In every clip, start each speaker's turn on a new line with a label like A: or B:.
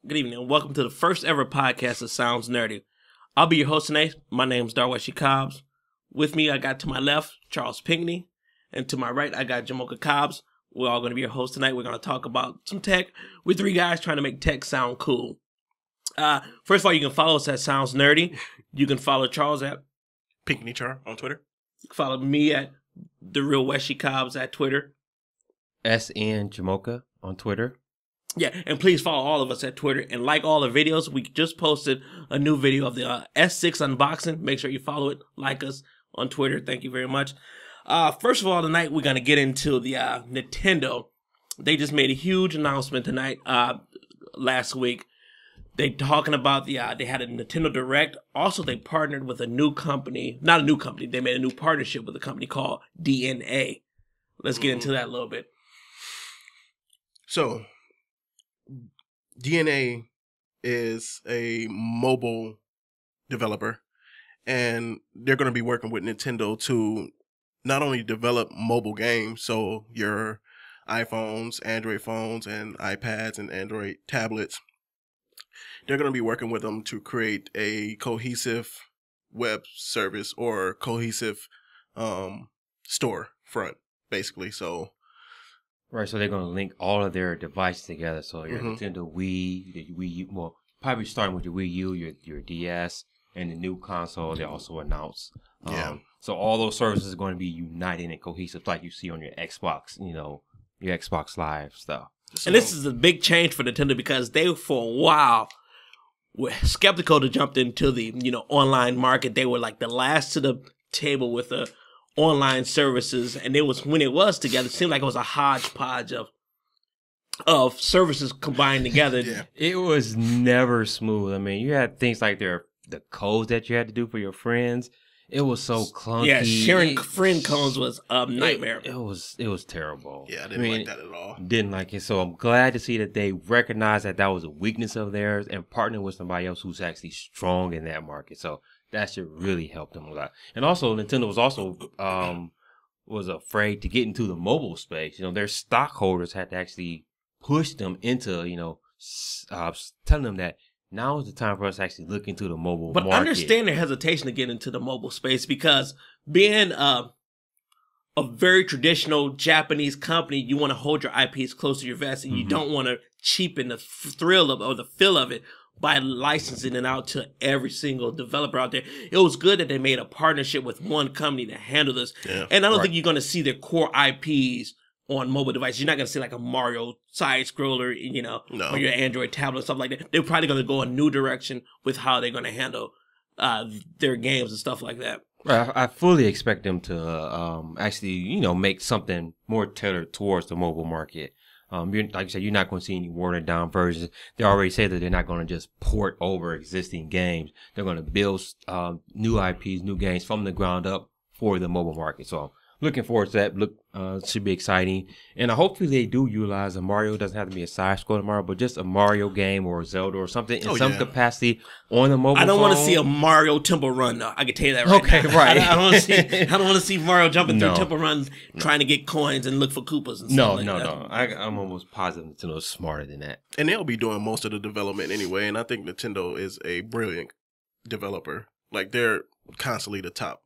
A: Good evening, and welcome to the first ever podcast of Sounds Nerdy. I'll be your host tonight. My name's Darweshi Cobbs. With me, I got to my left, Charles Pinckney, and to my right, I got Jamocha Cobbs. We're all going to be your hosts tonight. We're going to talk about some tech. We're three guys trying to make tech sound cool. First of all, you can follow us at Sounds Nerdy. You can follow Charles at
B: Pinckney Char on Twitter.
A: You can follow me at The Real Weshi Cobbs at Twitter.
C: SN Jamocha on Twitter.
A: Yeah, and please follow all of us at Twitter and like all the videos. We just posted a new video of the S6 unboxing. Make sure you follow it, like us on Twitter. Thank you very much. First of all, tonight we're going to get into the Nintendo. They just made a huge announcement tonight, last week. They talking about they had a Nintendo Direct. Also, they partnered with a new company. Not a new company. They made a new partnership with a company called DNA. Let's get into that a little bit.
B: So, DNA is a mobile developer, and they're going to be working with Nintendo to not only develop mobile games, so your iPhones, Android phones, and iPads and Android tablets. They're going to be working with them to create a cohesive web service or cohesive store front, basically. So,
C: right, so they're going to link all of their devices together. So your Nintendo Wii, the Wii U, well, probably starting with your Wii U, your DS, and the new console they also announced. So all those services are going to be united and cohesive like you see on your Xbox, your Xbox Live stuff.
A: And this is a big change for Nintendo because they, for a while, were skeptical to jump into the, online market. They were like the last to the table with the online services, and when it was together, it seemed like it was a hodgepodge of services combined together.
B: Yeah.
C: It was never smooth. I mean, you had things like the codes that you had to do for your friends. It was so clunky.
A: Yeah, sharing friend codes was a nightmare.
C: It was terrible.
B: Yeah, I didn't like that at all.
C: Didn't like it. So I'm glad to see that they recognized that was a weakness of theirs and partnered with somebody else who's actually strong in that market. So that should really help them a lot. And also, Nintendo was also was afraid to get into the mobile space. Their stockholders had to actually push them into, telling them that now is the time for us to actually look into the mobile market.
A: But understand their hesitation to get into the mobile space because being a very traditional Japanese company, you want to hold your IPs close to your vest, and you don't want to cheapen the thrill of or the feel of it by licensing it out to every single developer out there. It was good that they made a partnership with one company to handle this. Yeah, and I don't think you're going to see their core IPs on mobile devices. You're not going to see like a Mario side scroller, on your Android tablet, stuff like that. They're probably going to go a new direction with how they're going to handle their games and stuff like that.
C: Right, I fully expect them to actually, make something more tailored towards the mobile market. Like you said, you're not going to see any watered down versions. They already said that they're not going to just port over existing games. They're going to build new IPs, new games from the ground up for the mobile market. So looking forward to that. Should be exciting. And hopefully they do utilize a Mario. It doesn't have to be a side-scrolling Mario, but just a Mario game or a Zelda or something in some capacity on the mobile phone.
A: I don't want to see a Mario Temple Run, though. I can tell you that right now.
C: Right.
A: I don't want to see Mario jumping through Temple Runs trying to get coins and look for Koopas and stuff like that.
C: No. I'm almost positive Nintendo's smarter than that.
B: And they'll be doing most of the development anyway, and I think Nintendo is a brilliant developer. Like, they're constantly the top.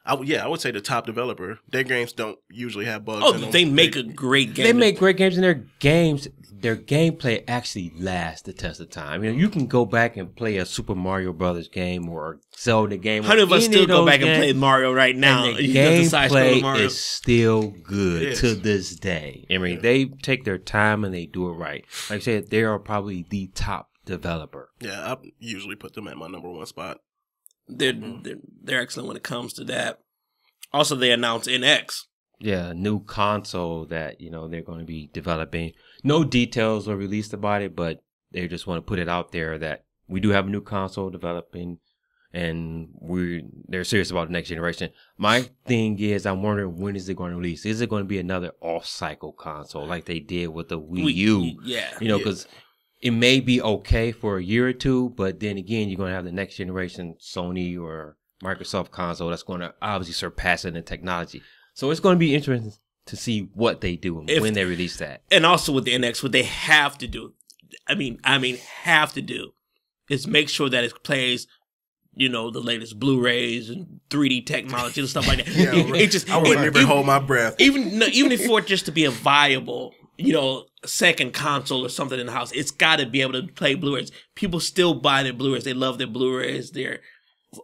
B: I would say the top developer. Their games don't usually have bugs.
A: Oh, they make a great game.
C: They make great games, and their gameplay actually lasts the test of time. You can go back and play a Super Mario Brothers game or a Zelda game.
A: How many of us still go back and play Mario right now?
C: And the gameplay is still good to this day. I mean, they take their time and they do it right. Like I said, they are probably the top developer.
B: Yeah, I usually put them at my number one spot.
A: They're excellent when it comes to that. Also, they announced NX.
C: Yeah, a new console that, they're going to be developing. No details are released about it, but they just want to put it out there that we do have a new console developing, and they're serious about the next generation. My thing is, I'm wondering, when is it going to release? Is it going to be another off-cycle console like they did with the Wii U?
A: Yeah.
C: Because it may be okay for a year or two, but then again, you're going to have the next generation Sony or Microsoft console that's going to obviously surpass it in technology. So it's going to be to see what they do and when they release that.
A: And also with the NX, what they have to do, I mean, have to do is make sure that it plays, you know, the latest Blu-rays and 3D technology and stuff like that.
B: Yeah, I wouldn't even hold my breath.
A: Even if for it just to be a viable, you know, second console or something in the house, it's got to be able to play Blu-rays. People still buy their Blu-rays. They love their Blu-rays, their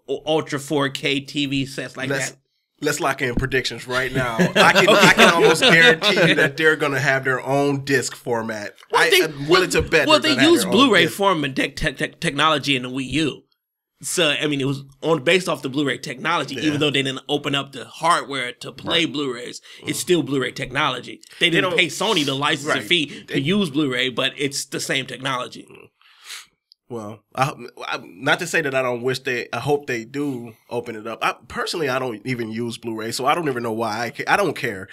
A: Ultra 4K TV sets like that.
B: Let's lock in predictions right now. I can almost guarantee you that they're going to have their own disc format. I'm willing to bet.
A: Well, they use Blu-ray format technology in the Wii U. So, I mean, it was based off the Blu-ray technology, even though they didn't open up the hardware to play Blu-rays. It's still Blu-ray technology. They didn't pay Sony the licensing fee to use Blu-ray, but it's the same technology.
B: Well, not to say that I don't wish I hope they do open it up. Personally, I don't even use Blu-ray, so I don't even know why. I don't care.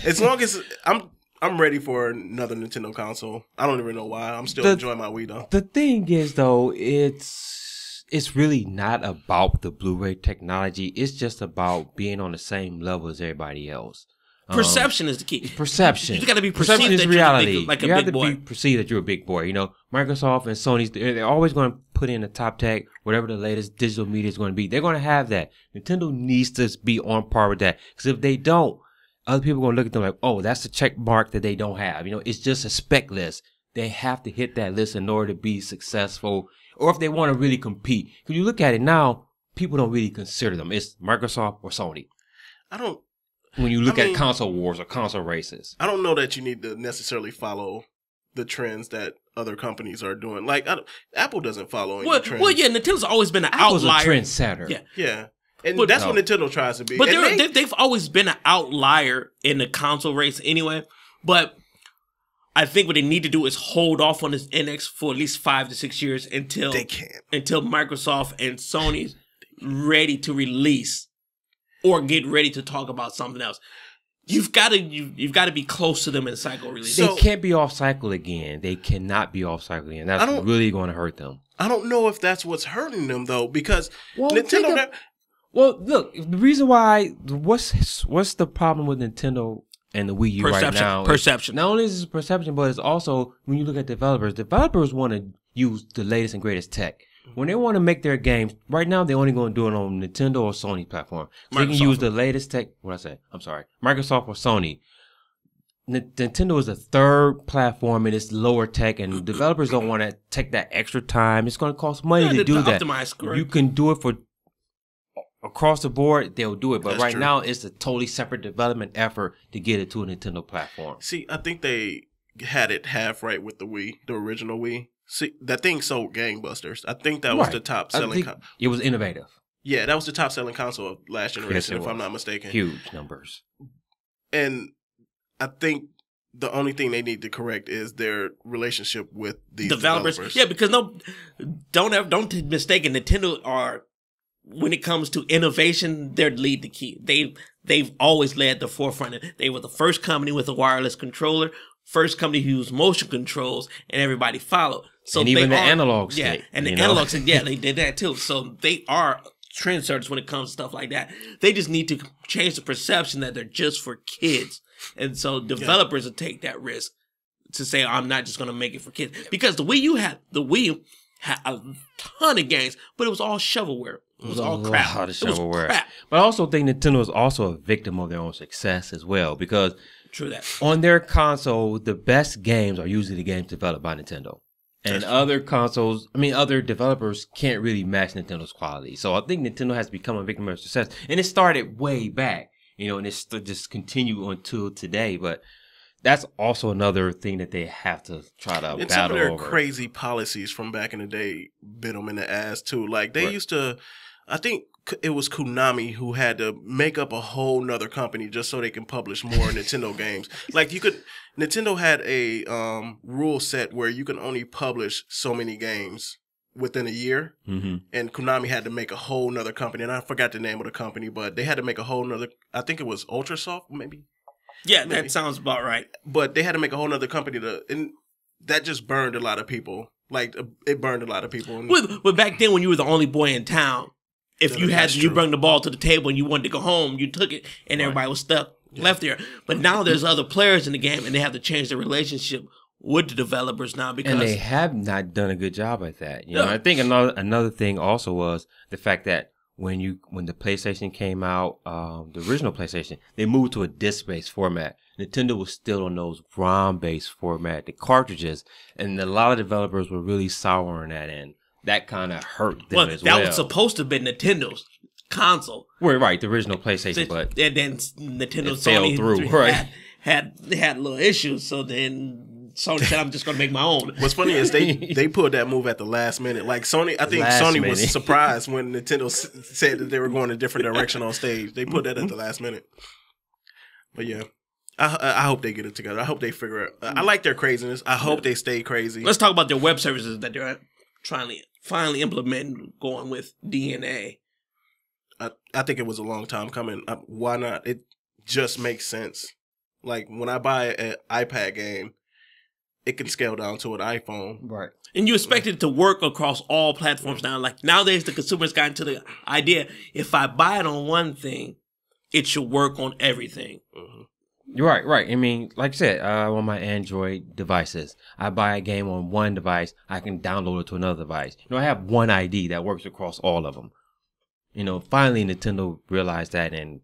B: As long as I'm ready for another Nintendo console. I don't even know why. I'm still enjoying my Wii, though.
C: The thing is, though, it's really not about the Blu-ray technology. It's just about being on the same level as everybody else.
A: Perception is the key.
C: Perception.
A: You got to be perceived that
C: reality.
A: You're like a
C: you
A: big
C: have
A: boy.
C: to be perceived that you're a big boy. You know, Microsoft and Sony's, they're always going to put in the top tech, whatever the latest digital media is going to be. They're going to have that. Nintendo needs to be on par with that. Because if they don't, other people are going to look at them like, oh, that's the check mark that they don't have. You know, it's just a spec list. They have to hit that list in order to be successful, or if they want to really compete. Because you look at it now, people don't really consider them. It's Microsoft or Sony. When you look at console wars or console races.
B: I don't know that you need to necessarily follow the trends that other companies are doing. Like, Apple doesn't follow any trends.
A: Well, yeah, Nintendo's always been an
C: Apple's
A: outlier.
C: a trendsetter.
B: Yeah. And that's what Nintendo tries to be.
A: But they've always been an outlier in the console race anyway. But I think what they need to do is hold off on this NX for at least 5 to 6 years until Microsoft and Sony's ready to release or get ready to talk about something else. You've got to be close to them in cycle release.
C: They can't be off cycle again. They cannot be off cycle again. That's really going to hurt them.
B: I don't know if that's what's hurting them though, because Nintendo.
C: Well, look, the reason why what's the problem with Nintendo and the Wii U right now?
A: Perception.
C: Not only is it perception, but it's also when you look at developers want to use the latest and greatest tech. When they want to make their games, right now they're only going to do it on Nintendo or Sony platform. So they can use the latest tech. Microsoft or Sony. Nintendo is the third platform and it's lower tech, and developers don't want to take that extra time. It's going to cost money to do that. You can do it for across the board. They'll do it, but right now it's a totally separate development effort to get it to a Nintendo platform.
B: See, I think they had it half right with the Wii, the original Wii. See, that thing sold gangbusters. I think that was the top selling.
C: It was innovative.
B: Yeah, that was the top selling console of last generation, if I'm not mistaken.
C: Huge numbers. And
B: I think the only thing they need to correct is their relationship with these developers.
A: Yeah, because don't mistake it. Nintendo are, when it comes to innovation, they're lead the key. They've always led the forefront. They were the first company with a wireless controller. First company who used motion controls, and everybody followed. So
C: and even the analog stick.
A: Yeah, and the analog stick, they did that too. So they are trendsetters when it comes to stuff like that. They just need to change the perception that they're just for kids. And so developers will take that risk to say, I'm not just going to make it for kids. Because the Wii U had a ton of games, but it was all shovelware. It was all crap.
C: It was crap. But I also think Nintendo is also a victim of their own success as well, because
A: true that.
C: On their console, the best games are usually the games developed by Nintendo. And other developers can't really match Nintendo's quality. So I think Nintendo has become a victim of success. And it started way back, and it's just continued until today. But that's also another thing that they have to try to battle over. And some of their
B: crazy policies from back in the day bit them in the ass, too. Like, they used to, I think it was Konami who had to make up a whole nother company just so they can publish more Nintendo games. Like, Nintendo had a rule set where you can only publish so many games within a year. Mm-hmm. And Konami had to make a whole nother company. And I forgot the name of the company, but they had to make a whole nother, I think it was Ultrasoft, maybe?
A: Yeah, that sounds about right.
B: But they had to make a whole nother company and that just burned a lot of people. Like, it burned a lot of people.
A: But back then when you were the only boy in town, if you brought the ball to the table and you wanted to go home, you took it, and everybody was stuck left there. But now there's other players in the game, and they have to change their relationship with the developers now because
C: they have not done a good job at that. You know, I think another thing also was the fact that when the PlayStation came out, the original PlayStation, they moved to a disc-based format. Nintendo was still on those ROM-based format, the cartridges, and a lot of developers were really sour on that end. That kind of hurt them as well.
A: That was supposed to have been Nintendo's console.
C: Well, right, the original PlayStation, but
A: and then Nintendo
C: failed through. Right,
A: had little issues. So then Sony said, "I'm just going to make my own."
B: What's funny is they pulled that move at the last minute. Like Sony, I think Sony was surprised when Nintendo said that they were going a different direction on stage. They put that at the last minute. But yeah. I hope they get it together. I hope they figure it. I like their craziness. I hope they stay crazy.
A: Let's talk about their web services that they're trying to finally implement, going with DNA.
B: I think it was a long time coming. Why not? It just makes sense. Like when I buy an iPad game, it can scale down to an iPhone.
C: Right.
A: And you expect it to work across all platforms now. Like nowadays, the consumers got into the idea, if I buy it on one thing, it should work on everything.
B: Mm-hmm.
C: You're right. I mean, like I said, on my Android devices, I buy a game on one device, I can download it to another device. You know, I have one ID that works across all of them. You know, finally Nintendo realized that and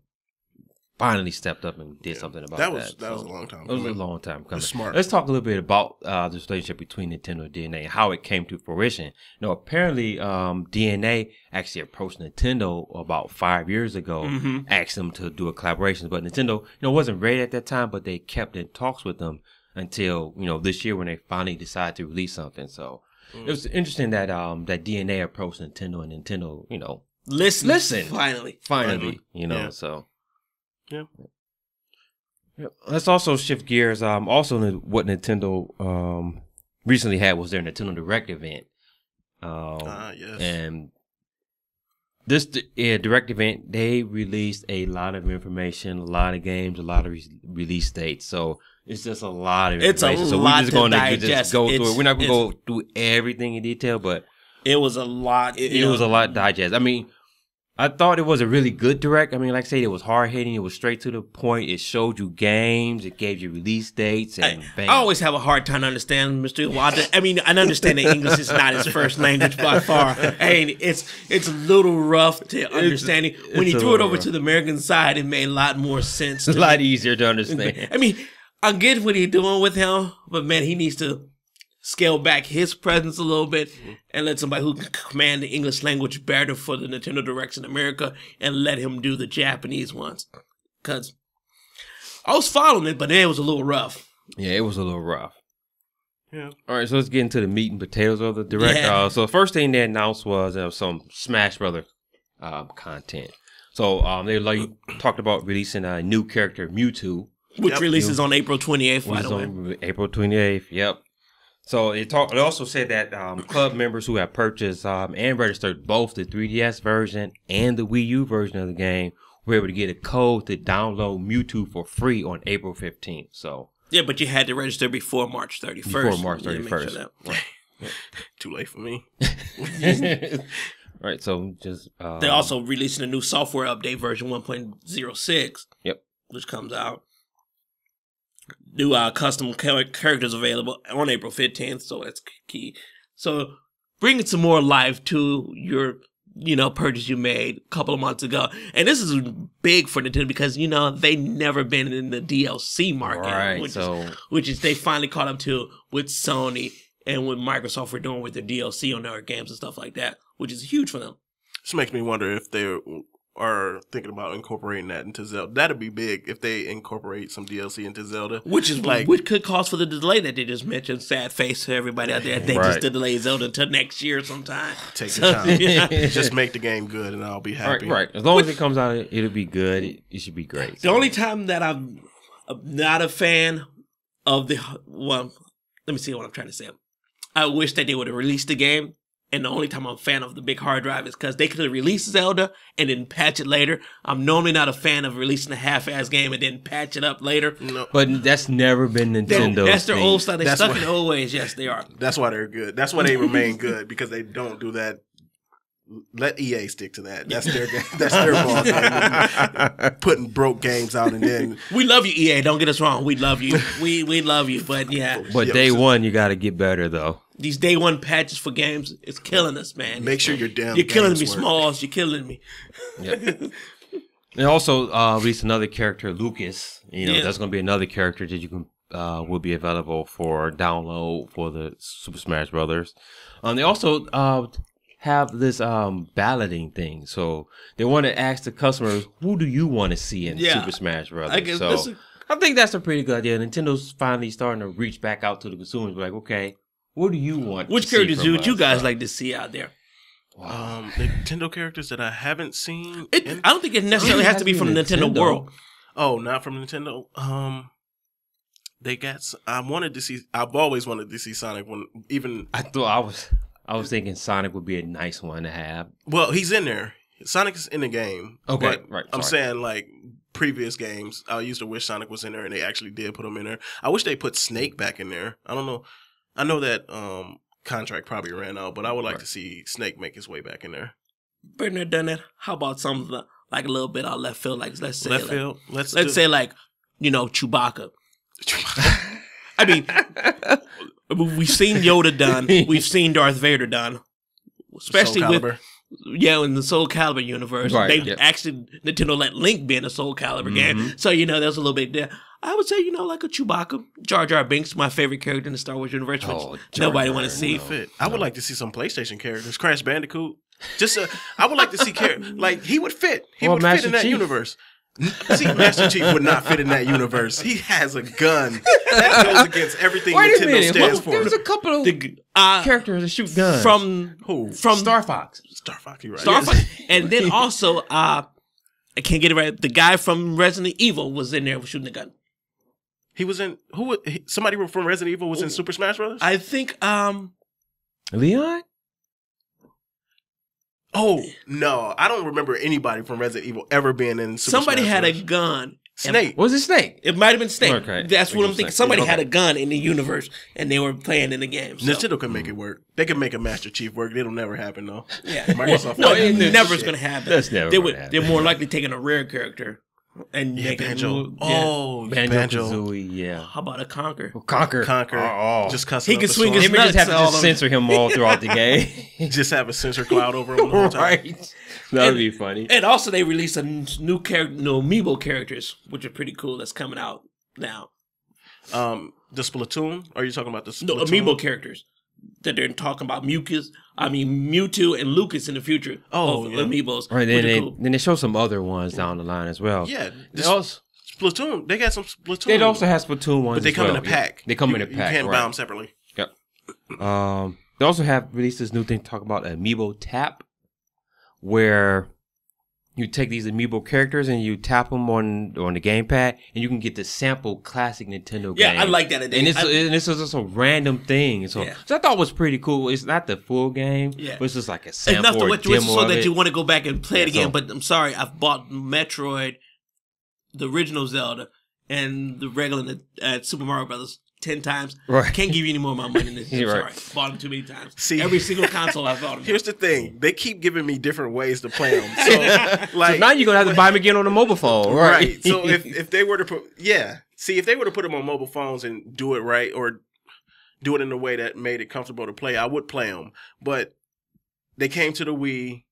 C: finally stepped up and did something about that.
B: That was a long time
C: coming. It was a long time coming.
B: Smart.
C: Let's talk a little bit about this relationship between Nintendo and DNA and how it came to fruition. You know, apparently DNA actually approached Nintendo about 5 years ago, asked them to do a collaboration, but Nintendo, wasn't ready at that time, but they kept in talks with them until, this year when they finally decided to release something. So it was interesting that that DNA approached Nintendo and Nintendo, listen. Finally. So.
B: Yeah.
C: Let's also shift gears. Also, what Nintendo recently had was their Nintendo Direct event.
B: Yes.
C: And this Direct event, they released a lot of information, a lot of games, a lot of release dates. So it's just a lot of information.
A: It's a lot to digest.
C: Just go through it. We're not going to go through everything in detail, but
A: it was a lot.
C: It was a lot to digest. I mean, I thought it was a really good Direct. I mean, like I said, it was hard-hitting. It was straight to the point. It showed you games. It gave you release dates. And
A: I always have a hard time understanding Mr. Iwata. I mean, I understand that English is not his first language by far. I mean, it's a little rough to understand. When he threw it over to the American side, it made a lot more sense.
C: A lot easier to understand.
A: I mean, I get what he's doing with him, but man, he needs to scale back his presence a little bit and let somebody who can command the English language better for the Nintendo Directs in America and let him do the Japanese ones. Because I was following it, but it was a little rough.
C: Yeah, it was a little rough.
B: Yeah.
C: All right, so let's get into the meat and potatoes of the Direct.
A: Yeah.
C: So the first thing they announced was some Smash Brother content. So they talked about releasing a new character, Mewtwo.
A: Which releases on April 28th, by the way.
C: April 28th, yep. So it also said that club members who have purchased and registered both the 3DS version and the Wii U version of the game were able to get a code to download Mewtwo for free on April 15th. So
A: yeah, but you had to register before March 31st.
C: Before March 31st.
A: Sure
C: right.
B: Too late for me.
C: Right, so just...
A: They're also releasing a new software update, version 1.06.
C: Yep.
A: Which comes out. New custom characters available on April 15th, so that's key. So bringing some more life to your, purchase you made a couple of months ago. And this is big for Nintendo because, they never been in the DLC market.
C: Right,
A: which is they finally caught up to with Sony and what Microsoft were doing with their DLC on their games and stuff like that, which is huge for them.
B: This makes me wonder if they are thinking about incorporating that into Zelda. That'd be big if they incorporate some DLC into Zelda.
A: Which could cause for the delay that they just mentioned. Sad face to everybody out there. They just delay Zelda until next year sometime.
B: Take your time. Just make the game good and I'll be happy.
C: Right. As long as it comes out, it'll be good. It should be great.
A: The only time that I'm not a fan of let me see what I'm trying to say. I wish that they would have released the game. And the only time I'm a fan of the big hard drive is because they could have released Zelda and then patch it later. I'm normally not a fan of releasing a half-ass game and then patch it up later.
B: No.
C: But that's never been Nintendo's
A: That's their
C: thing.
A: old style. They're stuck in the old ways. Yes, they are.
B: That's why they're good. That's why they remain good, because they don't do that let EA stick to that. That's their game. That's their ball. Putting broke games out and then
A: we love you, EA. Don't get us wrong. We love you. We love you. But yeah.
C: But day one, you got to get better though.
A: These day one patches for games, it's killing us, man.
B: Make sure you're down.
A: You're killing me, Smalls. You're killing me.
C: Yep. And also released another character, Lucas. You know, that's going to be another character that you can will be available for download for the Super Smash Brothers. They also have this balloting thing, so they want to ask the customers, "Who do you want to see in Super Smash Brothers?" I think that's a pretty good idea. Nintendo's finally starting to reach back out to the consumers, like, okay, what do you want?
A: Which characters would you guys like to see out there?
B: Nintendo characters that I haven't seen.
A: I don't think it necessarily has to be from the Nintendo world.
B: Oh, not from Nintendo. They got. I've always wanted to see Sonic.
C: I was thinking Sonic would be a nice one to have.
B: Well, he's in there. Sonic is in the game.
C: Okay, right.
B: I'm saying like previous games. I used to wish Sonic was in there, and they actually did put him in there. I wish they put Snake back in there. I don't know. I know that contract probably ran out, but I would like to see Snake make his way back in there.
A: Been there, done that. How about something like a little bit out left field? Like let's say
B: Let's
A: say like Chewbacca. I mean, we've seen Yoda done. We've seen Darth Vader done. Especially in the Soul Calibur universe.
C: Right,
A: they actually, Nintendo let Link be in a Soul Calibur game. So, there's a little bit there. I would say, like a Chewbacca. Jar Jar Binks, my favorite character in the Star Wars universe, which nobody want to see.
B: I would like to see some PlayStation characters. Crash Bandicoot. I would like to see like he would fit. He would fit in that universe. See, Master Chief would not fit in that universe. He has a gun that goes against everything Nintendo stands for.
C: There's a couple of characters that shoot guns.
A: From
C: Star Fox.
B: Star Fox, you're right.
A: Star Fox. And then also, I can't get it right. The guy from Resident Evil was in there shooting the gun.
B: He was in somebody from Resident Evil was in Super Smash Brothers?
A: I think
C: Leon?
B: Oh, no. I don't remember anybody from Resident Evil ever being in Super
A: Somebody
B: Smash
A: had
B: Brothers.
A: a gun.
B: Snake.
C: Was it Snake?
A: It might have been Snake.
C: Okay.
A: That's what I'm thinking. Somebody had a gun in the universe, and they were playing in the game. So.
B: Nintendo can make it work. They can make a Master Chief work. It'll never happen, though.
A: Yeah.
B: Microsoft.
A: It never is going to happen.
C: That's never going to happen.
A: They're more likely taking a rare character and making
B: Banjo.
C: Banjo-Kazooie, yeah.
A: How about a Conker?
C: Conker.
B: Oh. Just cussing.
A: He can swing his
C: nuts. Just have to just censor him all throughout the game.
B: Just have a censor cloud over him the whole time.
C: Right. That would be funny.
A: And also, they released a new Amiibo characters, which are pretty cool. That's coming out now.
B: The Splatoon? Are you talking about the Splatoon?
A: No, Amiibo characters that they're talking about. Mewtwo and Lucas in the future. Amiibos.
C: Right. Then they show some other ones down the line as well.
B: Yeah. Splatoon. They got some Splatoon.
C: They also have Splatoon ones,
B: but they come in a pack.
C: They come in a pack.
B: You can't buy them separately.
C: Yep. They also have released this new thing to talk about Amiibo Tap, where you take these Amiibo characters and you tap them on the gamepad, and you can get the sample classic Nintendo game.
A: Yeah, I like that.
C: And it's just a random thing. So I thought it was pretty cool. It's not the full game, but it's just like a sample
A: enough to
C: or demo
A: so that
C: it.
A: you want to go back and play it again. But I'm sorry, I've bought Metroid, the original Zelda, and the regular Super Mario Brothers 10 times.
C: Right.
A: I can't give you any more of my money than this. I'm sorry. Bought them too many times. See, every single console I've bought them.
B: Here's the thing. They keep giving me different ways to play them. So,
C: so now you're going to have to buy them again on a mobile phone. Right.
B: So if they were to put, if they were to put them on mobile phones and do it right, or do it in a way that made it comfortable to play, I would play them. But they came to the Wii.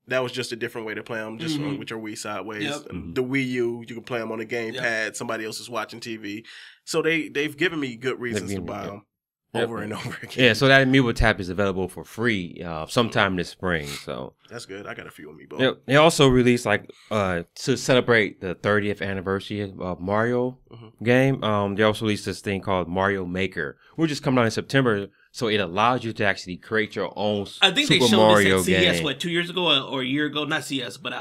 B: That was just a different way to play them, just with your Wii sideways. Yep. The Wii U, you can play them on the gamepad. Yep. Somebody else is watching TV. So they've given me good reasons to buy them over and over again.
C: Yeah, so that Amiibo Tap is available for free sometime this spring. So
B: that's good. I got a few Amiibo.
C: Yep. They also released to celebrate the 30th anniversary of Mario game. They also released this thing called Mario Maker, which is coming out in September. So it allows you to actually create your own
A: I think
C: Super
A: they showed
C: Mario
A: this at CES,
C: game.
A: 2 years ago or a year ago? Not CES, but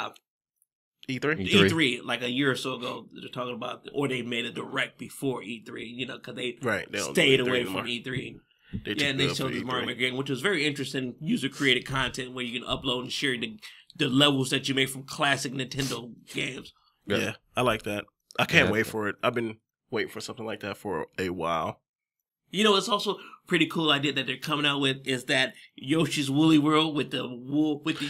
B: E3?
A: E3, like a year or so ago. They're talking about, or they made a direct before E3, because they stayed away from E3. And they showed the Mario Maker game, which was very interesting, user-created content where you can upload and share the levels that you make from classic Nintendo games.
B: Yeah, I like that. I can't wait for it. I've been waiting for something like that for a while.
A: It's also pretty cool idea that they're coming out with is that Yoshi's Woolly World with the wool, with the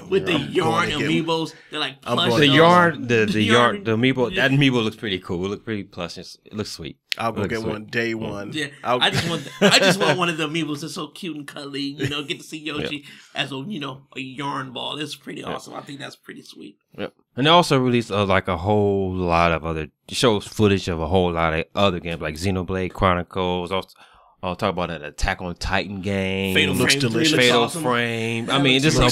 A: with the yarn amiibos. They're like plush.
C: The yarn, the amiibo. That amiibo looks pretty cool. It looks pretty plush. It looks sweet.
B: I'll go get one day one.
A: Yeah, I just want one of the amiibos that's so cute and cuddly. Get to see Yoshi as a yarn ball. It's pretty awesome. I think that's pretty sweet.
C: Yep. And they also released like a whole lot of other shows footage of a whole lot of other games like Xenoblade Chronicles. I'll talk about an Attack on Titan game. Fatal Frame. I mean, just a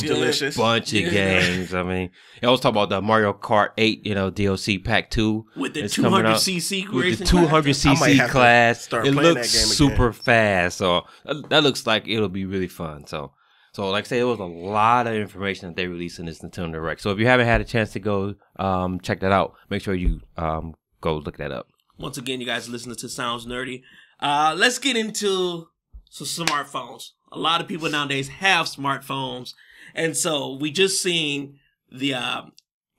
C: bunch of games. I mean, I also talk about the Mario Kart 8, DLC Pack 2.
A: With the 200cc
C: with the 200cc class. It looks super fast. So that looks like it'll be really fun. So like I say, it was a lot of information that they released in this Nintendo Direct. So if you haven't had a chance to go check that out, make sure you go look that up.
A: Once again, you guys listening to Sounds Nerdy. Let's get into some smartphones. A lot of people nowadays have smartphones. And so we just seen the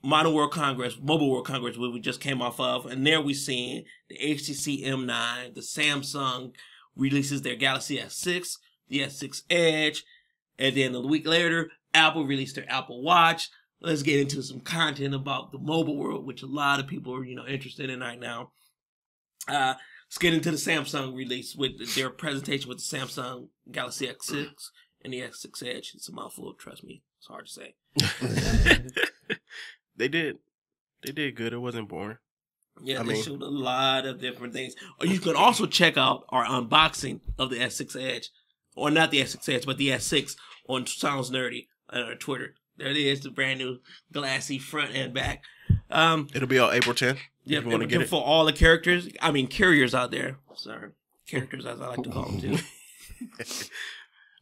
A: Mobile World Congress, where we just came off of. And there we seen the HTC M9, the Samsung releases their Galaxy S6, the S6 Edge. And then a week later, Apple released their Apple Watch. Let's get into some content about the mobile world, which a lot of people are, interested in right now. Let's get into the Samsung release with their presentation with the Samsung Galaxy S6 and the S6 Edge. It's a mouthful, trust me. It's hard to say.
B: They did good. It wasn't boring.
A: Yeah, they showed a lot of different things. Or you can also check out our unboxing of the S6 Edge. Or not the S6 Edge, but the S6 on Sounds Nerdy on our Twitter. There it is, the brand new glassy front and back.
B: It'll be on April 10th.
A: Yeah, if you want to get it for all the carriers out there. Sorry, characters as I like to call them too.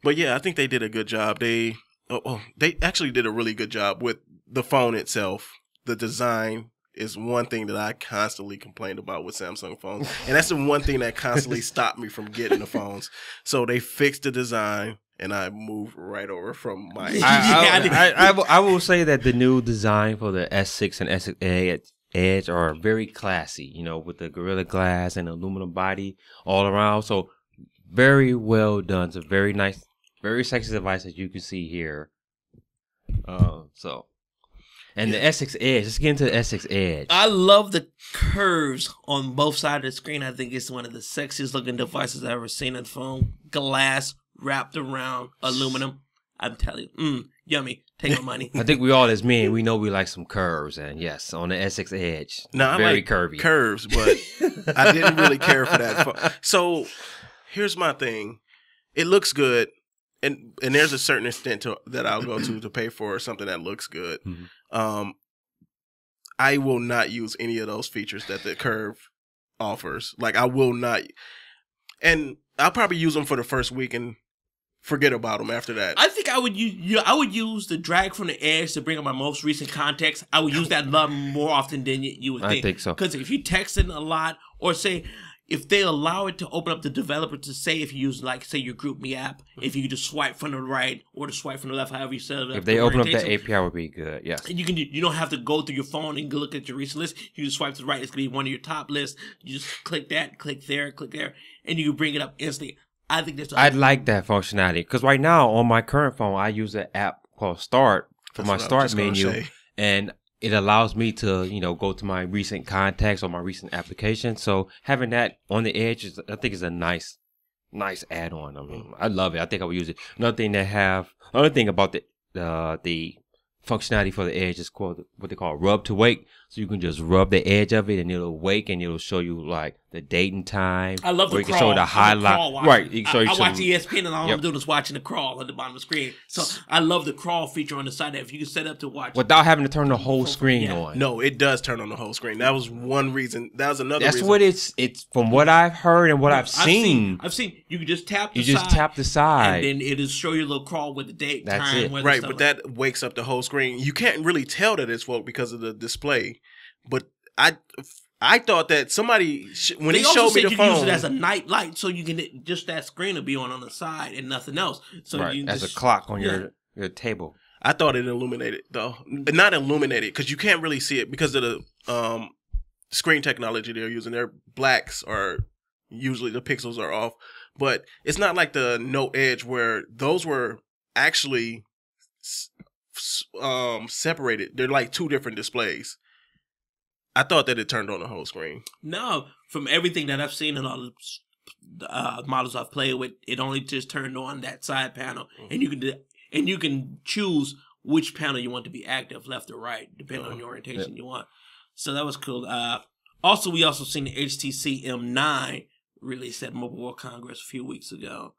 B: But yeah, I think they did a good job. They actually did a really good job with the phone itself. The design is one thing that I constantly complained about with Samsung phones, and that's the one thing that constantly stopped me from getting the phones. So they fixed the design, and I moved right over from my.
C: I will say that the new design for the S6 and S6 Edge are very classy. With the Gorilla Glass and aluminum body all around. So very well done. It's a very nice, very sexy device as you can see here. And the S6 Edge, let's get into the S6 Edge.
A: I love the curves on both sides of the screen. I think it's one of the sexiest looking devices I've ever seen on the phone. Glass wrapped around aluminum. I'm telling you, yummy. Take my money.
C: I think we all as men, we know we like some curves. And yes, on the S6 Edge,
B: I
C: very
B: like
C: curvy.
B: Curves, but I didn't really care for that. So here's my thing. It looks good. And there's a certain extent that I'll go to pay for something that looks good. Mm-hmm. I will not use any of those features that the Curve offers. Like, I will not. And I'll probably use them for the first week and forget about them after that.
A: I think I would use the drag from the edge to bring up my most recent context. I would use that a lot more often than you would think.
C: I think so.
A: Because if you texting a lot, or say, if they allow it to open up the developer to say, if you use, like, say, your GroupMe app, if you just swipe from the right or to swipe from the left, however you set it up.
C: If they open up that API, would be good, yes.
A: And you don't have to go through your phone and look at your recent list. You just swipe to the right. It's going to be one of your top lists. You just click that, click there, and you can bring it up instantly. I think that's.
C: I'd like that functionality because right now on my current phone, I use an app called Start for my Start menu, and it allows me to go to my recent contacts or my recent applications. So having that on the edge I think is a nice add-on. I mean, I love it. I think I would use it. Another thing about the functionality for the edge is called what they call rub to wake. So you can just rub the edge of it and it'll wake and it'll show you like the date and time.
A: I love the
C: crawl.
A: You can show the highlight.
C: Right.
A: I watch ESPN and all I'm doing is watching the crawl at the bottom of the screen. So I love the crawl feature on the side that if you can set up to watch.
C: Without having to turn the whole screen on.
B: No, it does turn on the whole screen. That was one reason. That was another reason.
C: That's what it's from what I've heard and what I've seen.
A: I've seen you can just tap
C: the side.
A: And then it'll show you a little crawl with the date,
C: That's
A: time,
C: it.
B: Right, but that wakes up the whole screen. You can't really tell that it's woke because of the display. But I thought that somebody when he showed me the phone,
A: you use it as a night light, so you can just that screen will be on the side and nothing else. So
C: right,
A: you
C: as a clock on your table.
B: I thought it illuminated though, not illuminated because you can't really see it because of the screen technology they're using. Their blacks are usually the pixels are off, but it's not like the Note Edge where those were actually separated. They're like two different displays. I thought that it turned on the whole screen.
A: No, from everything that I've seen and all the models I've played with, it only just turned on that side panel, and you can choose which panel you want to be active, left or right, depending on the orientation you want. So that was cool. Also, we also seen the HTC M9 released at Mobile World Congress a few weeks ago.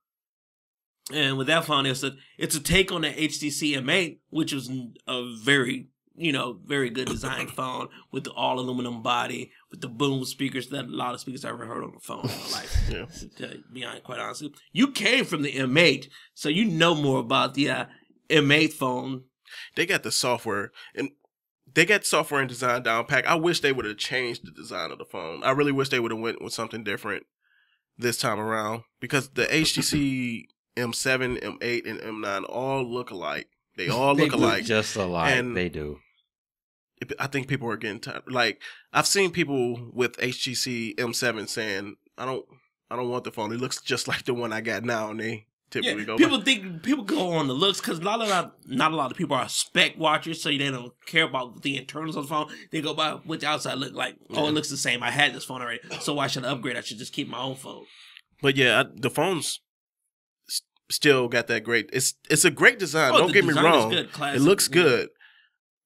A: And with that phone, it's a take on the HTC M8, which was a very good design phone with the all aluminum body, with the boom speakers, that a lot of speakers I've ever heard on the phone in my life.
B: Yeah.
A: To be honest, quite honestly, you came from the M8, so you know more about the M8 phone.
B: They got the software and design down pack. I wish they would have changed the design of the phone. I really wish they would have went with something different this time around, because the HTC M7, M8, and M9 all look alike. They all look alike.
C: Just alike.
B: And
C: they do.
B: I think people are getting tired. Like, I've seen people with HTC M7 saying, I don't want the phone. It looks just like the one I got now, and they typically go.
A: People go on the looks because not a lot of people are spec watchers, so they don't care about the internals of the phone. They go by what the outside look like. Oh, it looks the same. I had this phone already, so why should I upgrade? I should just keep my own phone.
B: But yeah, the phone's still got that great. It's a great design. Don't get me wrong. It looks good.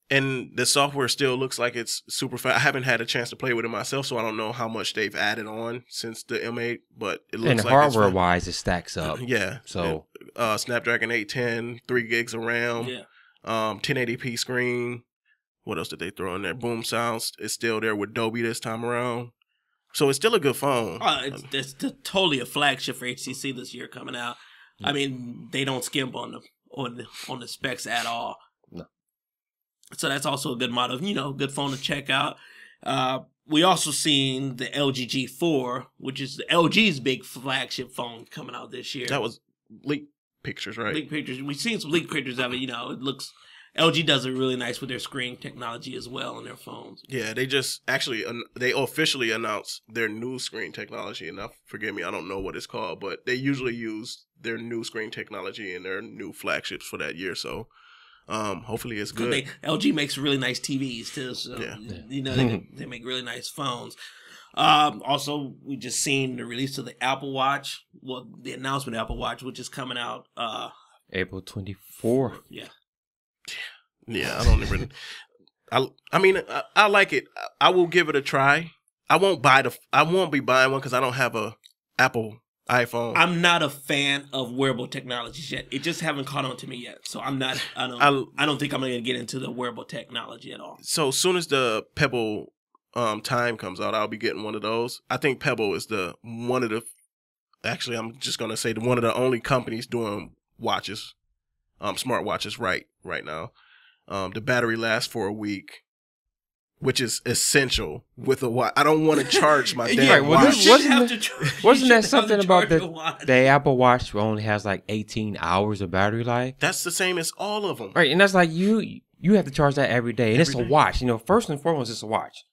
B: And the software still looks like it's super fast. I haven't had a chance to play with it myself, so I don't know how much they've added on since the M8, but it looks like
C: hardware-wise, it stacks up.
B: Yeah.
C: So
B: Snapdragon 810, 3 gigs of RAM, 1080p screen. What else did they throw in there? Boom sounds is still there with Dolby this time around. So it's still a good phone.
A: It's totally a flagship for HTC this year coming out. I mean, they don't skimp on the specs at all.
C: No.
A: So that's also a good model, good phone to check out. We also seen the LG G4, which is LG's big flagship phone coming out this year.
B: That was leaked pictures, right?
A: Leaked pictures. We've seen some leaked pictures of it. It looks. LG does it really nice with their screen technology as well on their phones. Yeah,
B: they officially announced their new screen technology. And forgive me, I don't know what it's called, but they usually use their new screen technology in their new flagships for that year. So hopefully it's good.
A: LG makes really nice TVs too. So they make really nice phones. Also, we just seen the release of the Apple Watch. Well, the announcement of Apple Watch, which is coming out
C: April 24th.
A: Yeah.
B: Yeah, I don't even. I mean, I like it. I will give it a try. I won't be buying one because I don't have a Apple iPhone.
A: I'm not a fan of wearable technologies yet. It just haven't caught on to me yet. So I'm not. I don't think I'm going to get into the wearable technology at all.
B: So as soon as the Pebble time comes out, I'll be getting one of those. I think Pebble is actually, I'm just going to say one of the only companies doing watches, smart watches right now. The battery lasts for a week, which is essential with a watch. I don't want to charge my damn watch.
C: Wasn't that something about the Apple Watch only has like 18 hours of battery life?
B: That's the same as all of them.
C: Right, and that's like you have to charge that every day. And it's a watch. First and foremost, it's a watch.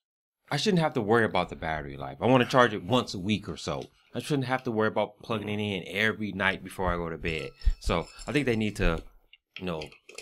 C: I shouldn't have to worry about the battery life. I want to charge it once a week or so. I shouldn't have to worry about plugging it in every night before I go to bed. So I think they need to,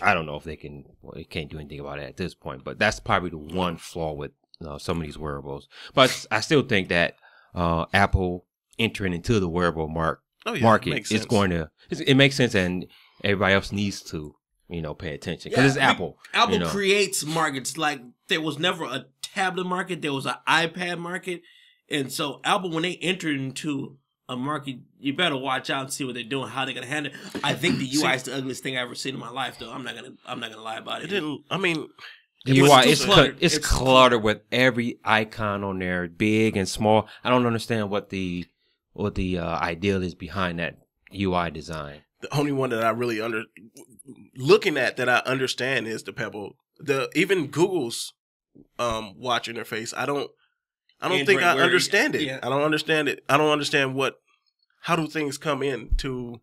C: I don't know if they can't do anything about it at this point, but that's probably the one flaw with some of these wearables. But I still think that Apple entering into the wearable market is it makes sense, and everybody else needs to, pay attention because it's Apple.
A: Apple creates markets. Like, there was never a tablet market. There was an iPad market. And so Apple, when they entered into a market, you better watch out and see what they're doing, how they're gonna handle it. I think the UI is the ugliest thing I've ever seen in my life, though. I'm not gonna lie about it.
B: The
C: UI it's cluttered with every icon on there, big and small. I don't understand what the ideal is behind that UI design.
B: The only one that I really looking at that I understand is the Pebble. Even Google's watch interface. I don't think I understand it. Yeah. I don't understand it. I don't understand how do things come in to,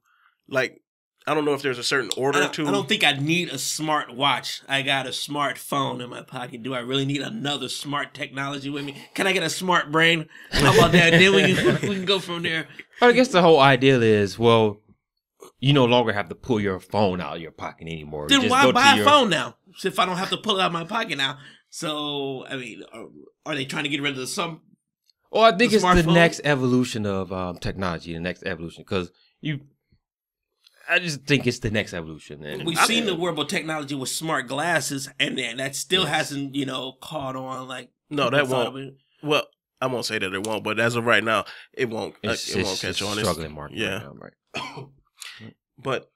B: like, I don't know if there's a certain order
A: I don't think I need a smart watch. I got a smartphone in my pocket. Do I really need another smart technology with me? Can I get a smart brain? How about that? Then we can go from there.
C: I guess the whole idea is, well, you no longer have to pull your phone out of your pocket anymore.
A: Then
C: just
A: why buy a phone now if I don't have to pull it out of my pocket now? So, I mean, are they trying to get rid of some?
C: Well, I think it's the
A: smartphone?
C: next evolution of technology, the next evolution, because I just think it's the next evolution. And
A: We've seen the wearable technology with smart glasses, and then that still hasn't, caught on. Like,
B: no, that won't. Well, I won't say that it won't, but as of right now, it won't. It won't catch on.
C: It's struggling market.
B: Yeah,
C: right now, right.
B: But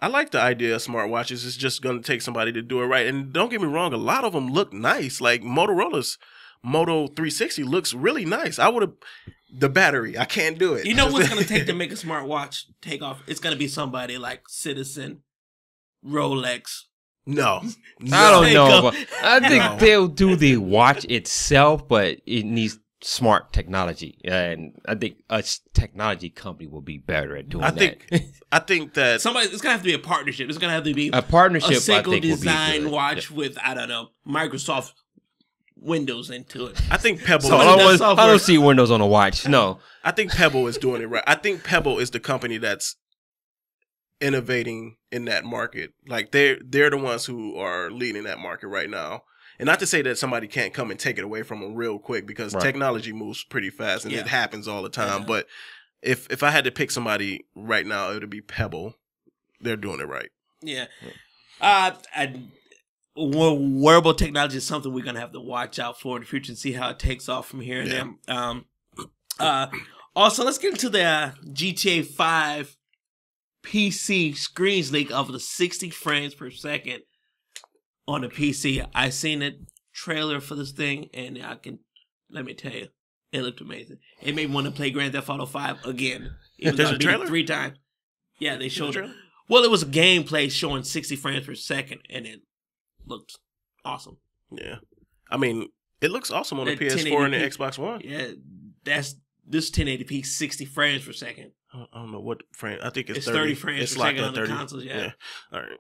B: I like the idea of smartwatches. It's just going to take somebody to do it right. And don't get me wrong, a lot of them look nice. Like Motorola's Moto 360 looks really nice. I would have the battery. I can't do it.
A: You know what's going to take to make a smartwatch take off? It's going to be somebody like Citizen, Rolex.
B: No.
C: I don't know. But I think they'll do the watch itself, but it needs smart technology, and I think a technology company will be better at doing that.
B: I think that
A: it's gonna have to be a partnership. It's gonna have to be
C: a partnership.
A: A single
C: I think
A: design watch with Microsoft Windows into it.
B: I think Pebble.
C: So I don't see Windows on a watch. No,
B: I think Pebble is doing it right. I think Pebble is the company that's innovating in that market. Like they're the ones who are leading that market right now. And not to say that somebody can't come and take it away from them real quick, because technology moves pretty fast and it happens all the time. Yeah. But if I had to pick somebody right now, it would be Pebble. They're doing it right.
A: Yeah. Wearable technology is something we're going to have to watch out for in the future and see how it takes off from here and then. Also, let's get into the GTA 5 PC screens leak of the 60 frames per second. On the PC, I seen a trailer for this thing, and let me tell you, it looked amazing. It made me want to play Grand Theft Auto 5 again.
B: There's a trailer?
A: 3 times. Yeah, they showed it. Well, it was a gameplay showing 60 frames per second, and it looked awesome.
B: Yeah. I mean, it looks awesome on the PS4 and the Xbox One.
A: Yeah, this 1080p 60 frames per second.
B: I don't know what frame. I think it's
A: 30 frames per second on
B: 30.
A: the consoles, yeah.
B: All right.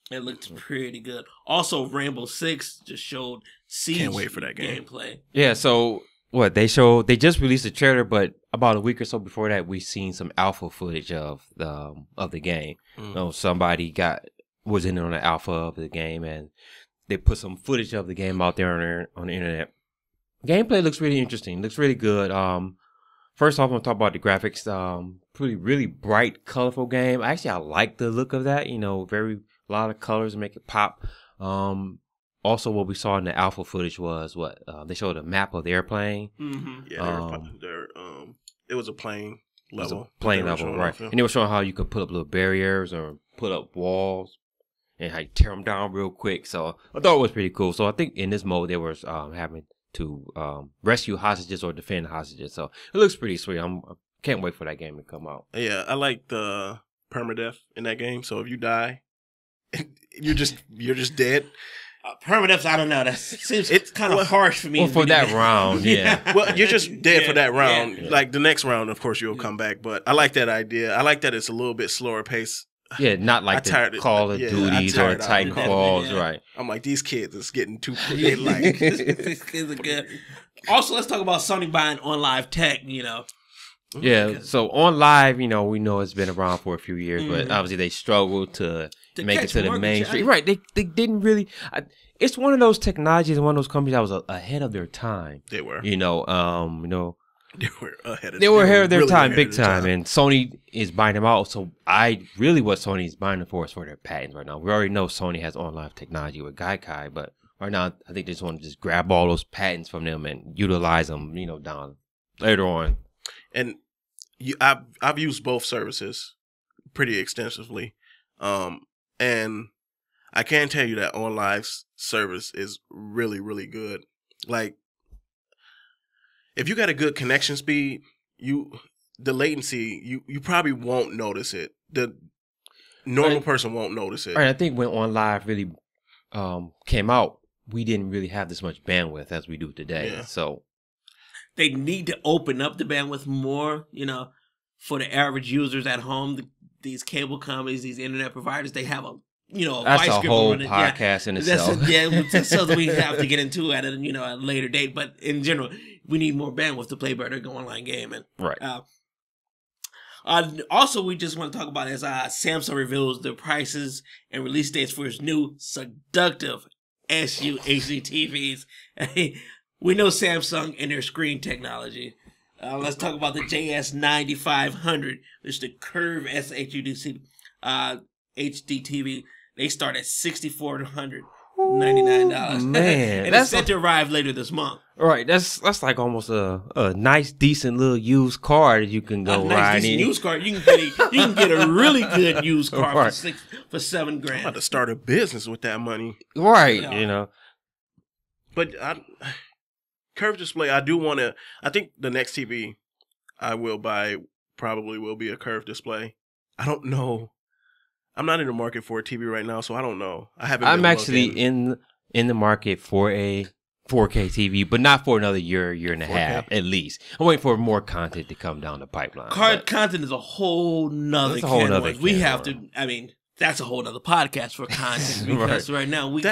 A: It looked pretty good. Also, Rainbow Six just showed Siege.
B: Can't wait for that
A: gameplay.
C: Yeah, so what they just released a trailer, but about a week or so before that, we seen some alpha footage of the game. Somebody was in on the alpha of the game, and they put some footage of the game out there on the internet. Gameplay looks really interesting. Looks really good. First off, I'm gonna talk about the graphics. Really bright, colorful game. Actually, I like the look of that. A lot of colors make it pop. Also, what we saw in the alpha footage was they showed a map of the airplane.
B: Mm-hmm. Yeah, it was a plane level.
C: It was a plane level, right? And they were showing how you could put up little barriers or put up walls and how you tear them down real quick. So I thought it was pretty cool. So I think in this mode they were having to rescue hostages or defend hostages. So it looks pretty sweet. I can't wait for that game to come out.
B: Yeah, I like the permadeath in that game. So if you die, you're just dead.
A: Permadeath, I don't know. That seems kind of harsh for me.
C: Well, for that round, yeah.
B: Well, you're just dead for that round. Yeah. Like the next round, of course, you'll come back. But I like that idea. I like that it's a little bit slower pace.
C: Yeah, not like the Call of Duties or Titanfalls, right?
B: I'm like, these kids is getting too
A: these kids are good. Also, let's talk about Sony buying OnLive Tech.
C: Yeah, so OnLive, we know it's been around for a few years, but obviously they struggled to make it to the mainstream. Right, they didn't really. It's one of those technologies and one of those companies that was ahead of their time.
B: They were.
C: They were
B: ahead of
C: their time, big time. And Sony is buying them out. So what Sony is buying them for is for their patents right now. We already know Sony has OnLive technology with Gaikai, but right now I think they just want to just grab all those patents from them and utilize them, down later on.
B: And I've used both services pretty extensively, and I can tell you that OnLive's service is really, really good. Like, if you got a good connection speed, the latency, you probably won't notice it. The normal person won't notice it.
C: Right, I think when OnLive really came out, we didn't really have this much bandwidth as we do today. Yeah. So
A: they need to open up the bandwidth more, for the average users at home. these cable companies, these internet providers, they have a
C: that's
A: vice
C: a
A: grip
C: whole
A: on it.
C: podcast in itself.
A: That's something we have to get into at a a later date. But in general, we need more bandwidth to play better go online gaming.
C: Right.
A: Also, we just want to talk about as Samsung reveals the prices and release dates for its new Seductive UHD TVs. We know Samsung and their screen technology. Let's talk about the JS9500, which is the curved SHUDC HD TV. They start at $6,499.
C: Man,
A: and it's set to arrive later this month.
C: Right, that's like almost a nice, decent little used car that you can go ride in.
A: Used car. You can get a really good used car
C: right.
A: for $7,000.
B: I'm about to start a business with that money.
C: Right,
B: But curved display, I do want to. I think the next TV I will buy probably will be a curved display. I don't know. I'm not in the market for a TV right now, so I don't know. I'm
C: actually in the market for a 4K TV, but not for another year and a
B: 4K.
C: half at least. I'm waiting for more content to come down the pipeline.
A: Content is a whole nother.
C: That's a whole nother.
A: We have to. I mean, that's a whole nother podcast for content because right now we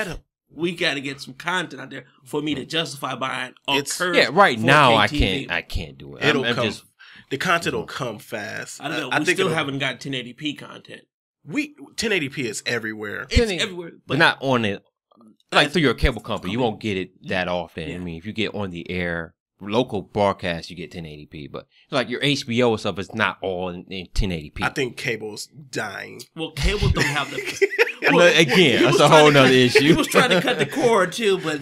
A: got to get some content out there for me to justify buying a curved
C: right
A: 4K
C: now
A: TV.
C: I can't do it.
B: It'll come. The content will come fast.
A: I don't know. We still haven't got 1080p content.
B: 1080p is everywhere.
A: It's everywhere,
C: but not on it. Like through your cable company, you won't get it that often. Yeah. I mean, if you get on the air, local broadcast, you get 1080p. But like your HBO and stuff, it's not all in 1080p.
B: I think cable's dying.
A: Well, cable don't have the.
C: Again, that's a whole nother issue.
A: He was trying to cut the cord too, but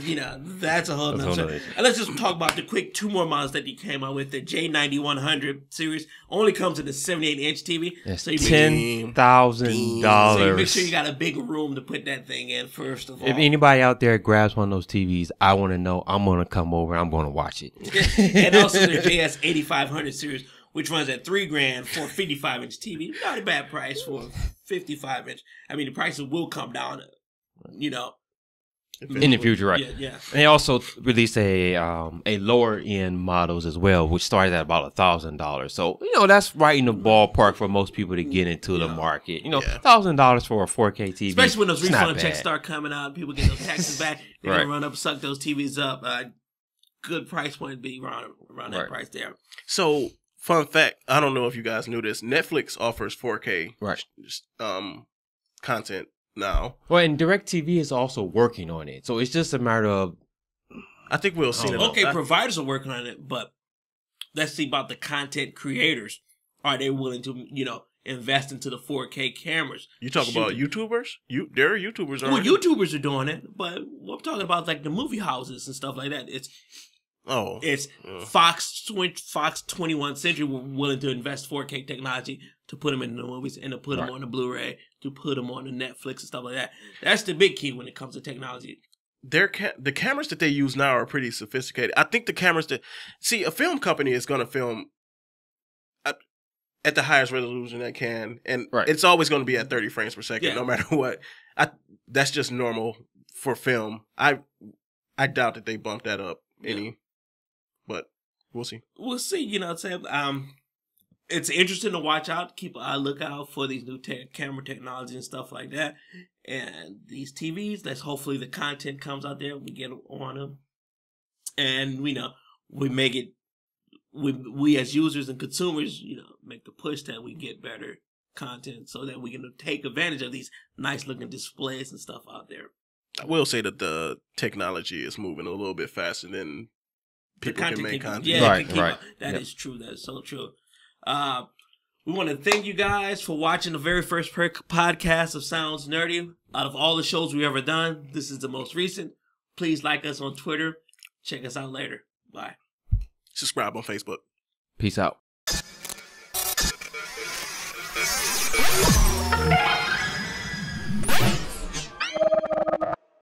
A: that's a whole nother issue. And let's just talk about the quick two more models that he came out with. The J9100 series only comes in the 78-inch TV.
C: That's
A: so
C: $10,000.
A: So you make sure you got a big room to put that thing in. First of all,
C: if anybody out there grabs one of those TVs, I want to know. I'm gonna come over. I'm gonna watch it.
A: And also the JS8500 series, which runs at $3,000 for a 55-inch TV. Not a bad price for a 55-inch. I mean, the prices will come down,
C: in the future, right?
A: Yeah.
C: And they also released a lower end models as well, which started at about $1,000. So that's right in the ballpark for most people to get into the market. $1,000 for a 4K TV,
A: especially when those refund checks start coming out, people get those taxes back. They're gonna run up, suck those TVs up. Good price point be around that price there.
B: So. Fun fact, I don't know if you guys knew this. Netflix offers 4K content now.
C: Well, and DirecTV is also working on it. So it's just a matter of...
B: I think we'll see it.
A: Okay, providers are working on it, but let's see about the content creators. Are they willing to, invest into the 4K cameras?
B: You talk about YouTubers? There are YouTubers already.
A: Well, YouTubers are doing it, but I'm talking about like the movie houses and stuff like that. It's Fox 21st Century were willing to invest 4K technology to put them in the movies and to put them on the Blu-ray, to put them on the Netflix and stuff like that. That's the big key when it comes to technology.
B: The cameras that they use now are pretty sophisticated. I think the cameras a film company is going to film at the highest resolution they can, and it's always going to be at 30 frames per second, no matter what. That's just normal for film. I doubt that they bump that up any. But we'll see.
A: We'll see. It's interesting to watch out. Keep an lookout for these new camera technology and stuff like that. And these TVs, that's hopefully the content comes out there. We get on them. And, we make it, we as users and consumers, make the push that we get better content so that we can take advantage of these nice looking displays and stuff out there.
B: I will say that the technology is moving a little bit faster than people can make content.
A: That is true. That is so true. We want to thank you guys for watching the very first podcast of Sounds Nerdy. Out of all the shows we've ever done, this is the most recent. Please like us on Twitter. Check us out later. Bye.
B: Subscribe on Facebook.
C: Peace out.